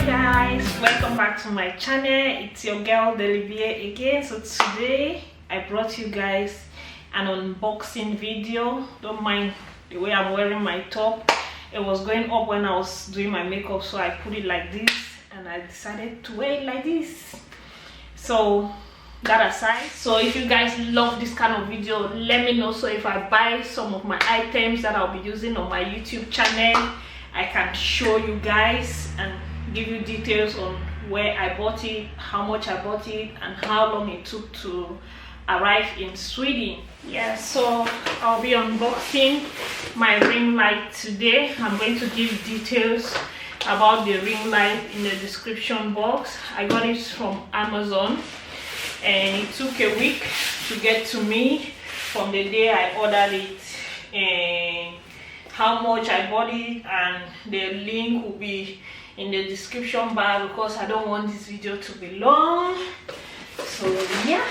Guys, welcome back to my channel. It's your girl Delivia again. So today I brought you guys an unboxing video. Don't mind the way I'm wearing my top. It was going up when I was doing my makeup, so I put it like this and I decided to wear it like this. So that aside, so if you guys love this kind of video, let me know. So if I buy some of my items that I'll be using on my YouTube channel, I can show you guys and give you details on where I bought it, how much I bought it, and how long it took to arrive in Sweden. Yeah, so I'll be unboxing my ring light today. I'm going to give details about the ring light in the description box. I got it from Amazon and it took a week to get to me from the day I ordered it, and how much I bought it and the link will be in the description bar because I don't want this video to be long. So yeah,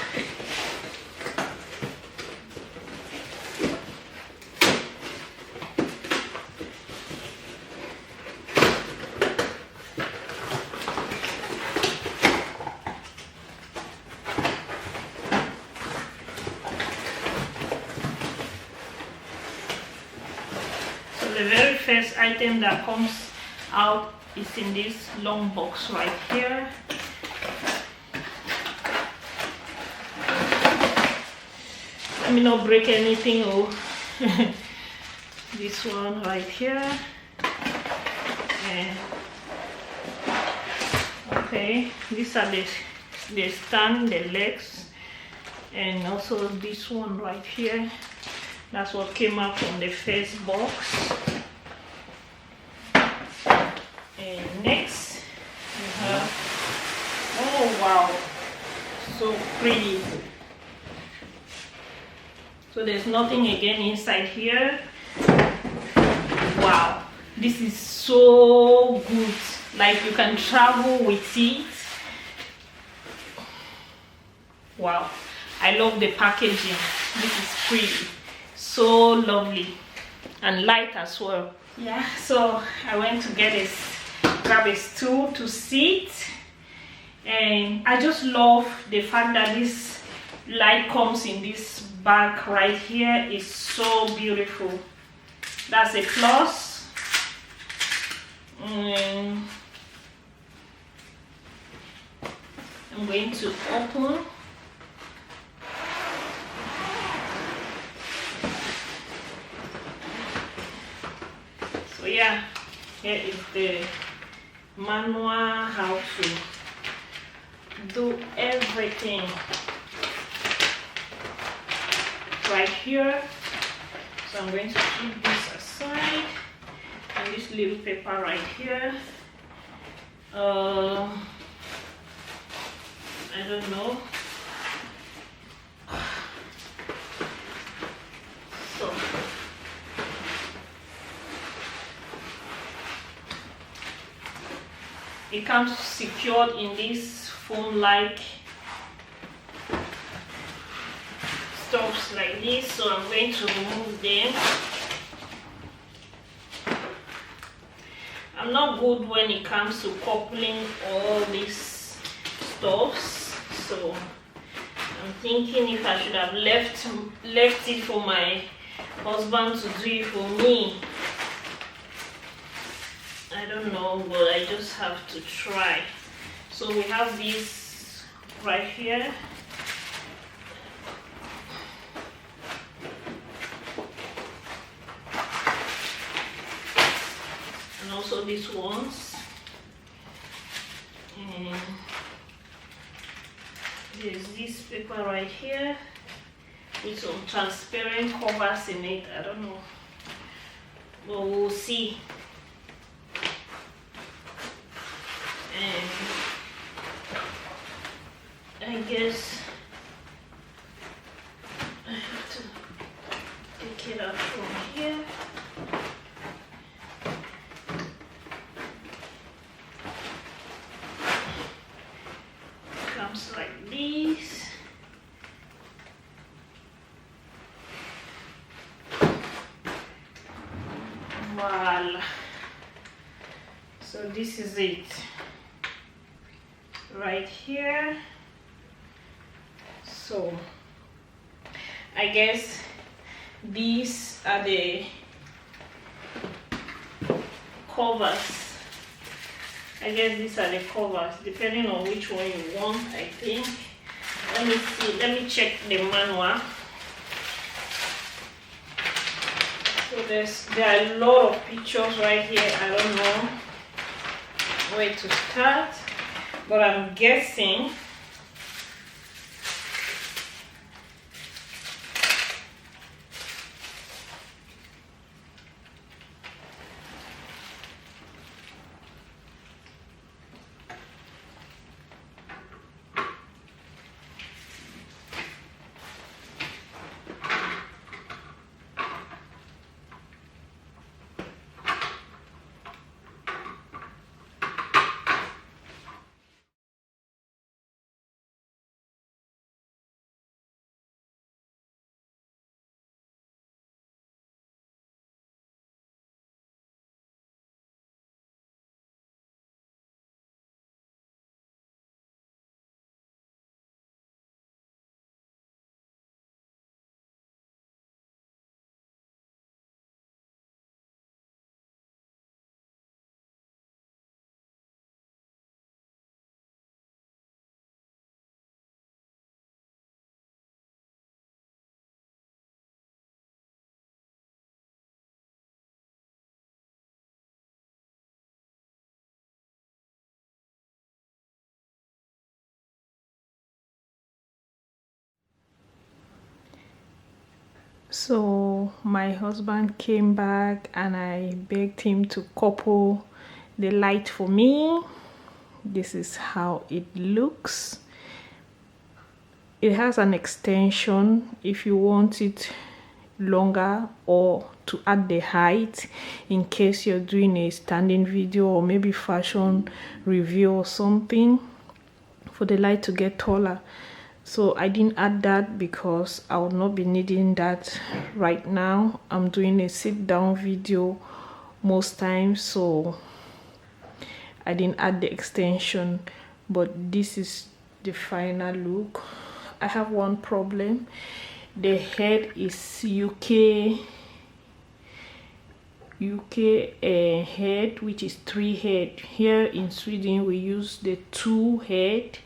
the very first item that comes out is in this long box right here. Let me not break anything. Oh, this one right here. And okay, these are the stand, the legs, and also this one right here. That's what came out from the first box. And next we have, oh wow, so pretty. So there's nothing again inside here. Wow, this is so good. Like you can travel with it. Wow, I love the packaging. This is pretty. So lovely and light as well. Yeah, so I went to grab a stool to sit, and I just love the fact that this light comes in this bag right here. It's so beautiful. That's a plus. I'm going to open. So yeah, here is the manual how to do everything right here. So I'm going to keep this aside, and this little paper right here. I don't know. So it comes secured in this foam-like stuffs like this, so I'm going to remove them. I'm not good when it comes to coupling all these stuffs, so I'm thinking if I should have left it for my husband to do it for me. I don't know, but I just have to try. So we have this right here. And also these ones. And there's this paper right here with some transparent covers in it. I don't know, but we'll see. And I guess I have to take it out from here. It comes like this. Voila. So this is it. right here. So I guess these are the covers. I guess these are the covers, depending on which one you want, I think. Let me see, let me check the manual. So there are a lot of pictures right here. I don't know where to start, but I'm guessing so my husband came back and I begged him to couple the light for me. This is how it looks. It has an extension if you want it longer or to add the height in case you're doing a standing video or maybe fashion review or something, for the light to get taller. So I didn't add that because I will not be needing that right now. I'm doing a sit down video most times, so I didn't add the extension. But this is the final look. I have one problem. The head is UK head, which is 3 head. Here in Sweden we use the 2 head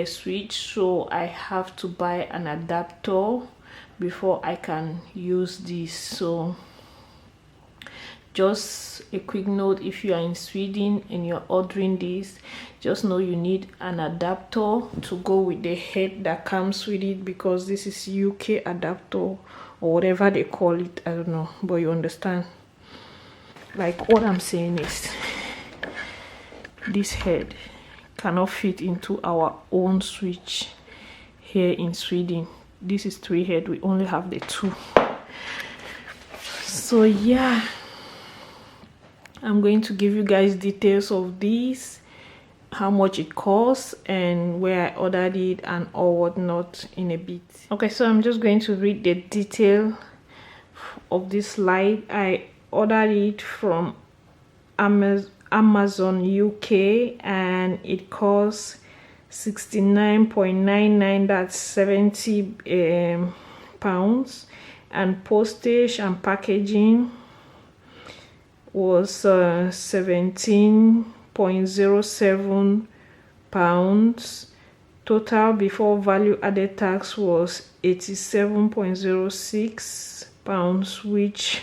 switch, so I have to buy an adapter before I can use this. So just a quick note, if you are in Sweden and you're ordering this, just know you need an adapter to go with the head that comes with it, because this is UK adapter or whatever they call it. I don't know, but you understand. Like, what I'm saying is this head cannot fit into our own switch here in Sweden. This is 3 head, we only have the 2. So yeah, I'm going to give you guys details of this, how much it costs and where I ordered it and all whatnot in a bit. Okay, so I'm just going to read the detail of this light. I ordered it from Amazon UK and it costs 69.99, that's 70 pounds, and postage and packaging was 17.07 pounds. Total before value added tax was 87.06 pounds, which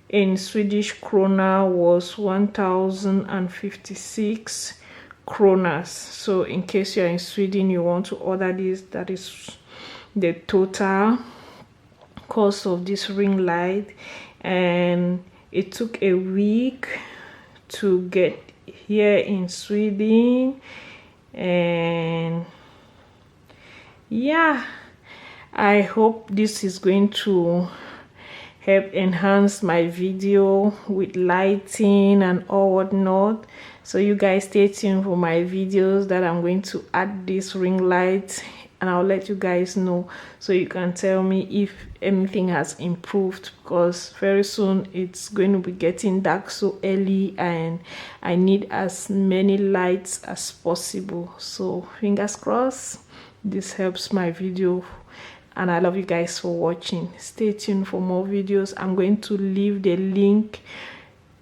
in Swedish krona was 1,056 kronas. So in case you're in Sweden, you want to order this, that is the total cost of this ring light. And it took a week to get here in Sweden, and yeah, I hope this is going to help enhance my video with lighting and all whatnot. So you guys stay tuned for my videos that I'm going to add this ring light and I'll let you guys know, so you can tell me if anything has improved, because very soon it's going to be getting dark so early and I need as many lights as possible. So fingers crossed this helps my video, and I love you guys for watching. Stay tuned for more videos. I'm going to leave the link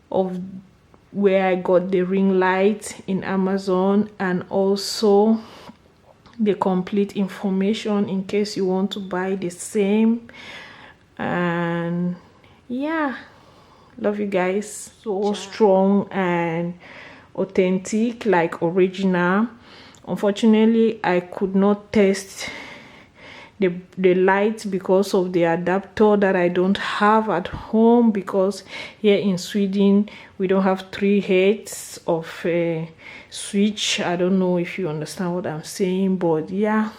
of where I got the ring light in Amazon, and also the complete information in case you want to buy the same. And yeah, love you guys. So strong and authentic, like original. Unfortunately, I could not test the light because of the adapter that I don't have at home, because here in Sweden we don't have 3 heads of a switch. I don't know if you understand what I'm saying, but yeah,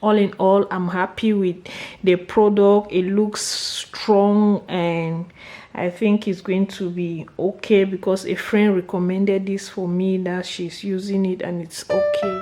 all in all, I'm happy with the product. It looks strong and I think it's going to be okay, because a friend recommended this for me, that she's using it and it's okay.